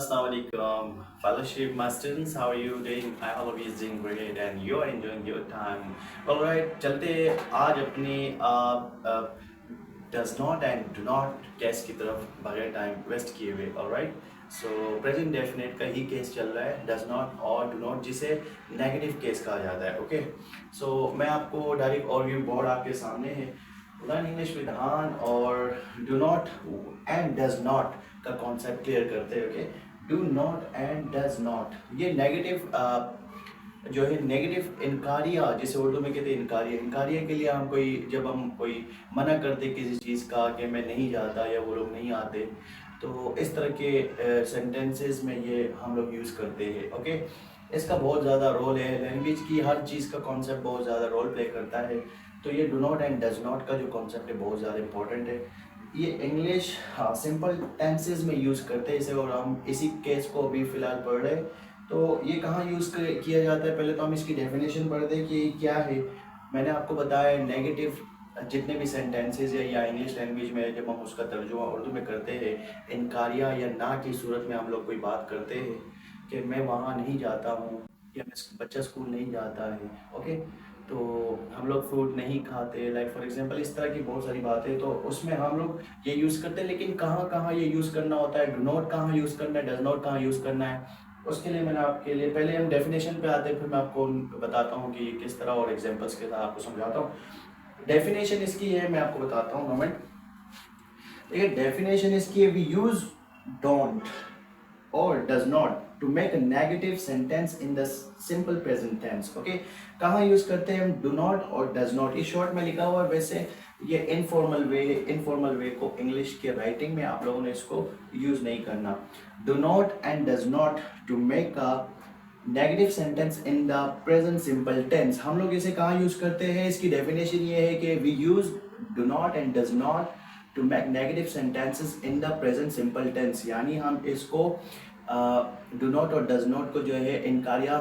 Assalamualaikum, fellowship, my students. How are you doing? I hope you doing great and you are enjoying your time. Alright, चलते आज अपनी does not and do not case की तरफ बगैर time waste किए हुए. Alright, so present definite का ही case चल रहा है, does not और do not, जिसे नेगेटिव केस कहा जाता है. ओके, सो मैं आपको डायरेक्ट ओवरव्यू बोर्ड आपके सामने है. लर्न इंग्लिश विद हान और do not and does not का कॉन्सेप्ट क्लियर करते हैं. Okay, do not and does not, ये नेगेटिव जो है नेगेटिव इनकारिया, जिसे उर्दू में कहते हैं इनकारिया. इनकारिया के लिए जब हम कोई मना करते किसी चीज़ का कि मैं नहीं जाता या वो लोग नहीं आते, तो इस तरह के सेंटेंसेस में ये हम लोग यूज़ करते हैं. ओके, इसका बहुत ज़्यादा रोल है. लैंग्वेज की हर चीज़ का कॉन्सेप्ट बहुत ज़्यादा रोल प्ले करता है. तो ये do not and does not का जो कॉन्सेप्ट है बहुत ज़्यादा इंपॉर्टेंट है. ये इंग्लिश सिंपल टेंसेस में यूज़ करते हैं इसे, और हम इसी केस को अभी फ़िलहाल पढ़ रहे हैं. तो ये कहाँ यूज़ किया जाता है, पहले तो हम इसकी डेफिनेशन पढ़ दें कि क्या है. मैंने आपको बताया नेगेटिव जितने भी सेंटेंसेस है या इंग्लिश लैंग्वेज में जब हम उसका तर्जुमा उर्दू में करते हैं, इनकारिया या ना की सूरत में हम लोग कोई बात करते हैं कि मैं वहाँ नहीं जाता हूँ या बच्चा स्कूल नहीं जाता है. ओके, तो हम लोग फ्रूट नहीं खाते, लाइक फॉर एग्जांपल इस तरह की बहुत सारी बातें, तो उसमें हम लोग ये यूज़ करते हैं. लेकिन कहाँ कहाँ ये यूज़ करना होता है, डू नॉट कहाँ यूज़ करना है, डज नॉट कहाँ यूज़ करना है, उसके लिए मैंने आपके लिए, पहले हम डेफिनेशन पे आते हैं, फिर मैं आपको बताता हूँ कि किस तरह, और एग्जांपल्स के साथ आपको समझाता हूँ. डेफिनेशन इसकी है, मैं आपको बताता हूँ मोमेंट. देखिए डेफिनेशन इसकी है, we use don't or does not to make a negative sentence in the simple present tense. Okay, कहाँ यूज करते हैं हम do not और does not. ये शॉर्ट में लिखा हुआ है, वैसे ये इनफॉर्मल वे को इंग्लिश के राइटिंग में आप लोगों ने इसको यूज नहीं करना. do not and does not to make a negative sentence in the present simple tense. हम लोग इसे कहाँ यूज करते हैं, इसकी डेफिनेशन ये है कि we use do not and does not to make negative sentences in the present simple tense. यानी हम इसको डू नॉट और डज नॉट को जो है इनकारिया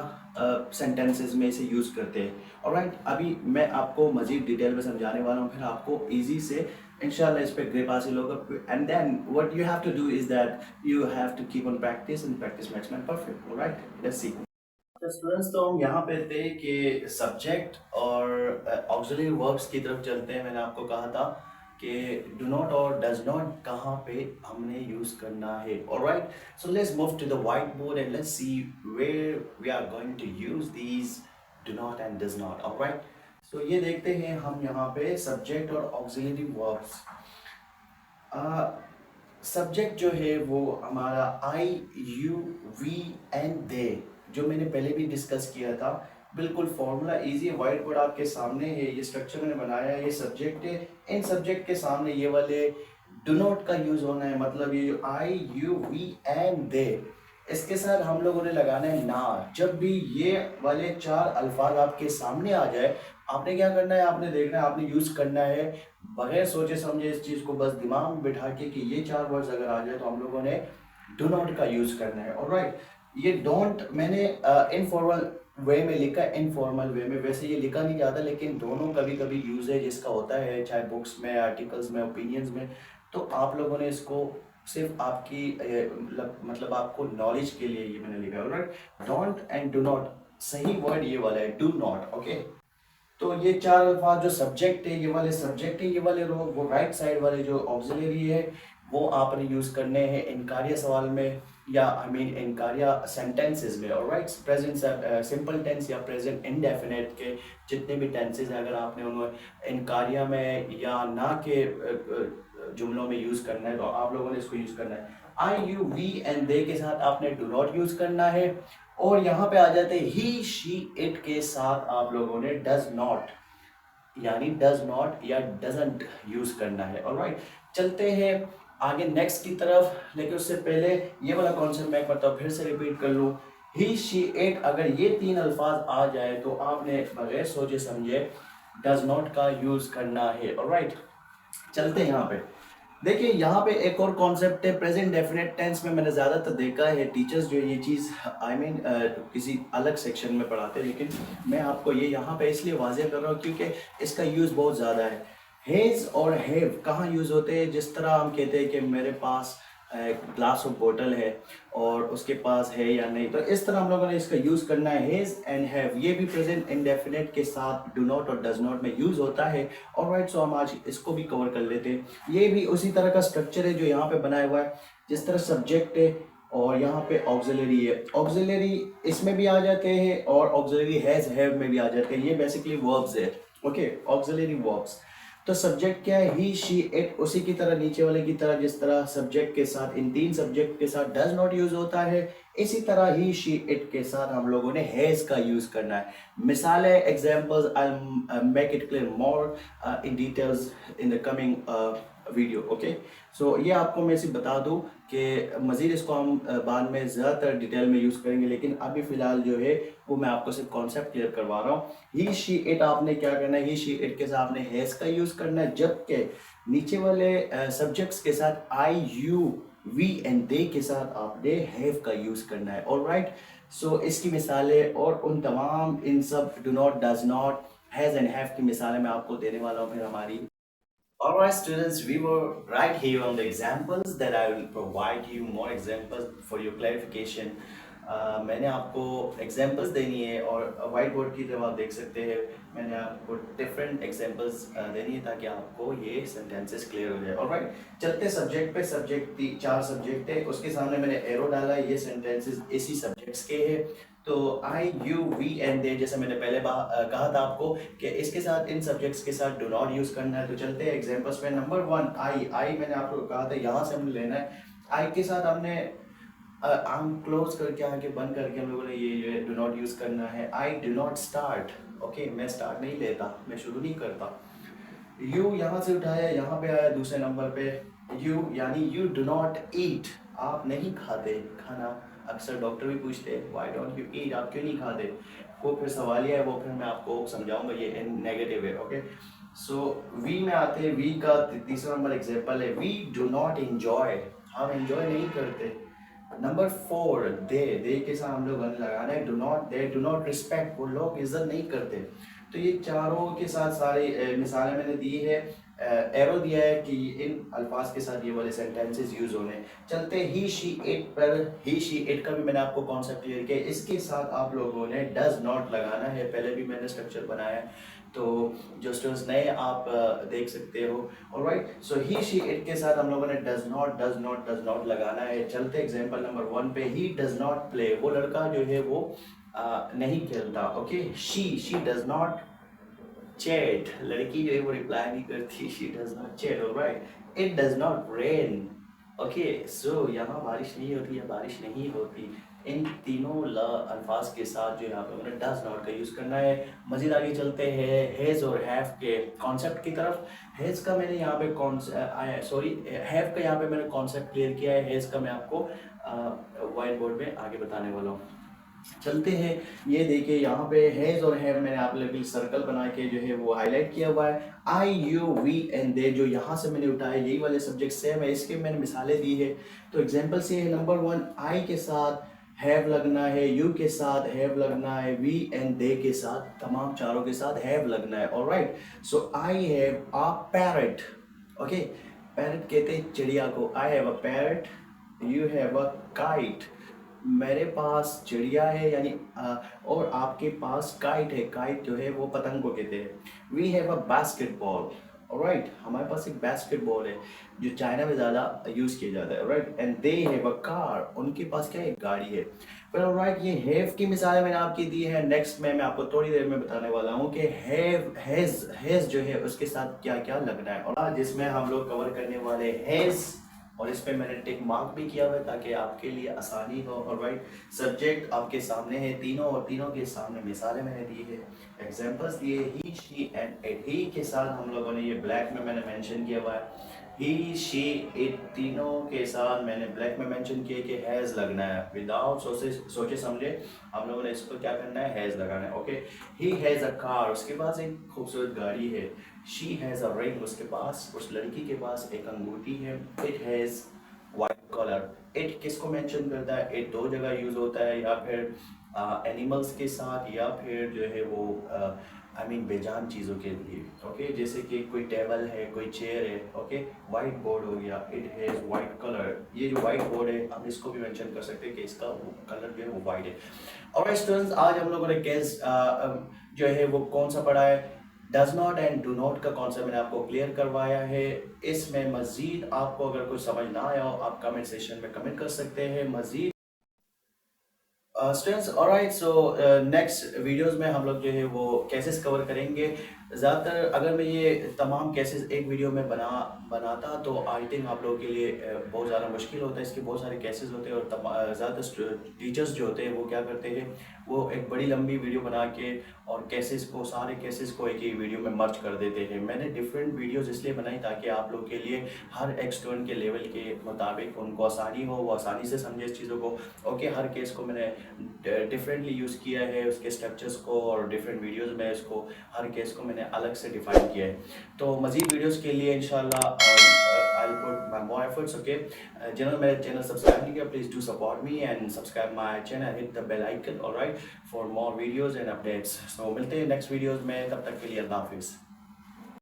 सेंटेंसेस में इसे यूज करते हैं. ऑलराइट, अभी मैं आपको मजीद डिटेल में समझाने वाला हूँ, फिर आपको इजी से इंशाल्लाह इस पे ग्रिप हासिल होगा. And then what you have to do is that you have to keep on practice and practice makes man perfect. Alright, let's see. तो स्टूडेंट्स, तो हम यहाँ पे थे कि सब्जेक्ट और ऑक्सिलरी वर्ब्स की तरफ चलते हैं. मैंने आपको कहा था कि डू नॉट और डज नॉट कहाँ पे हमने यूज करना है. Alright, so let's move to the whiteboard and let's see where we are going to use these do not and does not. Alright, so ये देखते हैं हम यहाँ पे सब्जेक्ट और ऑक्सिलरी वर्ब्स. सब्जेक्ट जो है वो हमारा आई, यू, वी एंड दे, जो मैंने पहले भी डिस्कस किया था. बिल्कुल फॉर्मूला इजी है, व्हाइट बोर्ड आपके सामने है, ये स्ट्रक्चर मैंने बनाया है, ये सब्जेक्ट है. इन सब्जेक्ट के सामने ये वाले डू नॉट का यूज होना है. मतलब ये जो आई, यू, वी एंड दे, इसके साथ हम लोगों ने लगाना है ना. जब भी ये वाले चार अल्फाज आपके सामने आ जाए, आपने क्या करना है, आपने देखना है, आपने यूज करना है बगैर सोचे समझे इस चीज को, बस दिमाग में बिठा के कि ये चार वर्ड्स अगर आ जाए तो हम लोगों ने डू नॉट का यूज करना है. ऑलराइट, ये डोंट मैंने इनफॉर्मल वे में लिखा, इनफॉर्मल वे में वैसे ये लिखा नहीं जाता, लेकिन दोनों कभी कभी यूज है जिसका होता है, चाहे बुक्स में, आर्टिकल्स में, ओपिनियंस में. तो आप लोगों ने इसको सिर्फ आपकी मतलब आपको नॉलेज के लिए ये मैंने लिखा है. Alright, don't and do not, सही वर्ड ये वाला है, डू नॉट. ओके, तो ये चार अल्फाज जो सब्जेक्ट है, ये वाले सब्जेक्ट है, ये वाले रोग, वो राइट साइड वाले जो ऑक्सिलरी है वो आपने यूज करने हैं इनकारिया सवाल में, या आई मीन इनकारिया सेंटेंसेस में. ऑलराइट, प्रेजेंट सिंपल टेंस या प्रेजेंट इंडेफिनिट के जितने भी टेंसेस हैं, अगर आपने उन्हें इनकारिया में या ना के जुमलों में यूज करना है तो आप लोगों ने इसको यूज करना है. आई, यू, वी एंड दे के साथ आपने डू नॉट यूज करना है. और यहाँ पे आ जाते हैं ही, शी, इट के साथ आप लोगों ने डज नॉट, यानी डज नॉट या डजंट यूज करना है. ऑलराइट, चलते हैं आगे नेक्स्ट की तरफ, लेकिन उससे पहले ये वाला कॉन्सेप्ट मैं एक बार फिर से रिपीट कर लूँ. ही, शी, इट, अगर ये तीन अल्फाज आ जाए तो आपने बगैर सोचे समझे डज नॉट का यूज करना है. ऑलराइट, चलते हैं यहाँ पे. देखिए यहाँ पे एक और कॉन्सेप्ट है प्रेजेंट डेफिनेट टेंस में. मैंने ज़्यादातर देखा है टीचर्स जो ये चीज़ आई मीन किसी अलग सेक्शन में पढ़ाते हैं, लेकिन मैं आपको ये यहाँ पे इसलिए वाज़ेह कर रहा हूँ क्योंकि इसका यूज़ बहुत ज़्यादा है. हैज़ और हैव कहाँ यूज़ होते हैं, जिस तरह हम कहते हैं कि मेरे पास ग्लास ऑफ बोतल है और उसके पास है या नहीं, तो इस तरह हम लोगों ने इसका यूज़ करना है। हैज़ एंड हैव ये भी प्रेजेंट इंडेफिनिट के साथ डू नॉट और डज नॉट में यूज़ होता है। ऑलराइट, सो हम आज इसको भी कवर कर लेते हैं। ये भी उसी तरह का स्ट्रक्चर है जो यहाँ पे बनाया हुआ है। जिस तरह सब्जेक्ट है और यहाँ पे ऑक्सिलरी है, ऑक्सिलरी इसमें भी आ जाते हैं और ऑक्सिलरी हैज हैव में भी आ जाते हैं। ये बेसिकली वर्ब्स है, ओके, ऑक्सिलरी वर्ब्स। तो सब्जेक्ट क्या है? ही शी इट, उसी की तरह नीचे वाले की तरह जिस तरह सब्जेक्ट के साथ इन तीन सब्जेक्ट के साथ डज नॉट यूज होता है, इसी तरह ही शी इट के साथ हम लोगों ने हैज का यूज करना है। मिसालें, examples, I make it clear more in details in the coming video, okay. So ये आपको मैं सिर्फ बता दूं कि मज़ीद इसको हम बाद में ज़्यादातर डिटेल में यूज़ करेंगे, लेकिन अभी फ़िलहाल जो है वो मैं आपको सिर्फ कॉन्सेप्ट क्लियर करवा रहा हूँ। ही शी इट आपने क्या करना है? ही शी इट के साथ आपने हैज़ का यूज़ करना है, जबकि नीचे वाले सब्जेक्ट्स के साथ आई, यू, वी एंड दे के साथ आपने हैव का यूज़ करना है। ऑलराइट, सो इसकी मिसालें और उन तमाम इन सब do not, does not, has and have की मिसालें मैं आपको देने वाला हूँ फिर हमारी। Alright students, we were right here on the examples that I will provide you more examples for your clarification. मैंने आपको एग्जाम्पल्स देनी है और वाइट बोर्ड की तरफ आप देख सकते हैं मैंने आपको डिफरेंट एग्जाम्पल्स देनी है ताकि आपको ये सेंटेंसेस क्लियर हो जाए। ऑलराइट, चलते सब्जेक्ट पे। सब्जेक्ट 4 सब्जेक्ट है, उसके सामने मैंने एरो डाला है, ये सेंटेंसेस इसी सब्जेक्ट्स के हैं। तो आई, यू, वी एंड दे, जैसे मैंने पहले कहा था आपको कि इसके साथ इन सब्जेक्ट्स के साथ डू नॉट यूज करना है। तो चलते हैं एग्जांपल्स पे। नंबर 1 आई मैंने आपको कहा था यहाँ से हमने लेना है। आई के साथ हमने आम क्लोज करके आके बंद करके हम लोगों ने ये डू नॉट यूज करना है। I do not start, okay, मैं स्टार्ट नहीं लेता, मैं शुरू नहीं करता। यू यहाँ से उठाया, यहाँ पे आया दूसरे नंबर पे। यू यानी यू डू नॉट ईट, आप नहीं खाते खाना। अक्सर डॉक्टर भी पूछते हैं व्हाई डोंट यू ईट, आप क्यों नहीं खाते। वो फिर सवाल ये है, वो फिर मैं आपको समझाऊंगा, ये इन नेगेटिव है, ओके। सो वी में आते हैं, वी का तीसरा नंबर एग्जाम्पल है, वी डू नॉट इंजॉय, हम इंजॉय नहीं करते। नंबर 4 दे के साथ हम लोग लगाना है do not, they do not respect, वो लोग इज्जत नहीं करते। तो ये चारों के साथ सारी मिसालें मैंने दी है, एरो दिया है कि इन अल्फाज के साथ ये वाले सेंटेंसेस यूज होने। चलते ही शी इट पर। ही शी इट का भी मैंने आपको कॉन्सेप्ट क्लियर किया, इसके साथ आप लोगों ने डज नॉट लगाना है। पहले भी मैंने स्ट्रक्चर बनाया है, तो जो स्टूडेंट्स नए आप देख सकते हो। Alright, so he she it के साथ हम लोगों ने डज नॉट लगाना है। चलते एग्जांपल नंबर 1 पे। ही डज नॉट प्ले, वो लड़का जो है वो नहीं खेलता, okay. She does not chat, लड़की जो है वो रिप्लाई नहीं करती, she does not chat. Alright, it does not rain, okay. So यहाँ बारिश नहीं होती या बारिश नहीं होती। इन तीनों अल्फाज के साथ जो यहाँ पे हमने डज नॉट का यूज़ करना है। मज़ीद आगे चलते हैं हैज़ और हैव के कॉन्सेप्ट की तरफ। हैज़ का मैंने यहाँ पे सॉरी हैव का यहाँ पे मैंने कॉन्सेप्ट क्लियर किया है। हैज़ का मैं आपको व्हाइट बोर्ड में आगे बताने वाला हूँ। चलते हैं, ये देखिए यहाँ पे हैज और हैव मैंने आप लोग सर्कल बना के जो है वो हाईलाइट किया हुआ है। आई, यू, वी एंड दे जो यहाँ से मैंने उठाया, यही वाले सब्जेक्ट सेम है, इसके मैंने मिसालें दी है। तो एग्जांपल से है, नंबर 1 आई के साथ हैव लगना है, यू के साथ हैव लगना है, वी एंड दे के साथ तमाम चारों के साथ हैव लगना है। Alright, so I have a parrot, okay. Parrot कहते हैं चिड़िया को। I have a parrot, you have a kite, मेरे पास चिड़िया है यानी और आपके पास काइट है। काइट जो है वो पतंग को कहते हैं। We have a basketball, alright, हमारे पास एक बास्केटबॉल है जो चाइना में ज़्यादा यूज़ किया जाता है। Alright, and they have a car, उनके पास क्या है, एक गाड़ी है। फिर ऑलराइट, ये हैव की मिसालें मैंने आपकी दी है। नेक्स्ट में मैं आपको थोड़ी देर में बताने वाला हूँ कि हैव हैज़ जो है उसके साथ क्या क्या लगना है, और जिसमें हम लोग कवर करने वाले हैज़, और इस पे मैंने टिक मार्क भी किया हुआ है ताकि आपके लिए आसानी हो। ऑलराइट, सब्जेक्ट आपके सामने है तीनों, और तीनों के सामने मिसालें मैंने दी है, एग्जांपल्स दिए। ही, शी एंड इट, ही के साथ हम लोगों ने ये ब्लैक में मैंने मेंशन किया हुआ है। ही, शी, इट, तीनों के साथ मैंने ब्लैक में मेंशन किया कि हैज़ लगना है। विदाउट सोचे समझे हम लोगों ने इसको क्या करना है, हैज़ लगाना है, okay. He has a car, उसके पास एक खूबसूरत गाड़ी है। शी हैज़ अ रिंग, उसके पास, उस लड़की के पास एक अंगूठी है। It has white colour, it किसको मेंशन करता है, इट दो जगह यूज होता है, या फिर एनिमल्स के साथ, या फिर जो है वो आई मीन बेजान चीज़ों के लिए। ओके, जैसे कि कोई टेबल है, कोई चेयर है, ओके, वाइट बोर्ड हो गया, इट हैज़ वाइट कलर। ये जो वाइट बोर्ड है हम इसको भी मेंशन कर सकते हैं कि इसका कलर जो है वो वाइट है। और स्टूडेंट्स, आज हम लोगों ने केस जो है वो कौन सा पढ़ा है, does not and do not का कॉन्सेप्ट मैंने आपको क्लियर करवाया है। इसमें मजीद आपको अगर कुछ समझ ना आया हो आप कमेंट सेशन में कमेंट कर सकते हैं मजीद। Students, alright, so next videos में हम लोग जो है वो केसेस कवर करेंगे। ज़्यादातर अगर मैं ये तमाम केसेस एक वीडियो में बनाता तो आई थिंक आप लोगों के लिए बहुत ज़्यादा मुश्किल होता है। इसके बहुत सारे केसेस होते हैं और ज़्यादातर टीचर्स जो होते हैं वो क्या करते हैं, वो एक बड़ी लंबी वीडियो बना के और सारे केसेस को एक ही वीडियो में मर्ज कर देते हैं। मैंने डिफरेंट वीडियोज़ इसलिए बनाई ताकि आप लोग के लिए हर एक स्टूडेंट के लेवल के मुताबिक उनको आसानी हो, वो आसानी से समझे इस चीज़ों को। ओके, हर केस को मैंने डिफरेंटली यूज़ किया है, उसके स्ट्रक्चर्स को, और डिफरेंट वीडियोस में इसको हर केस को मैंने अलग से डिफाइन किया है। तो मज़ीद वीडियोस के लिए इंशाल्लाह I will put my more efforts. Okay, जिन्होंने मेरे चैनल सब्सक्राइब नहीं किया please do support me and subscribe my channel, hit the bell icon, alright, for more videos and updates. So मिलते हैं नेक्स्ट वीडियोज़ में, तब तक के लिए अल्लाह हाफिज़।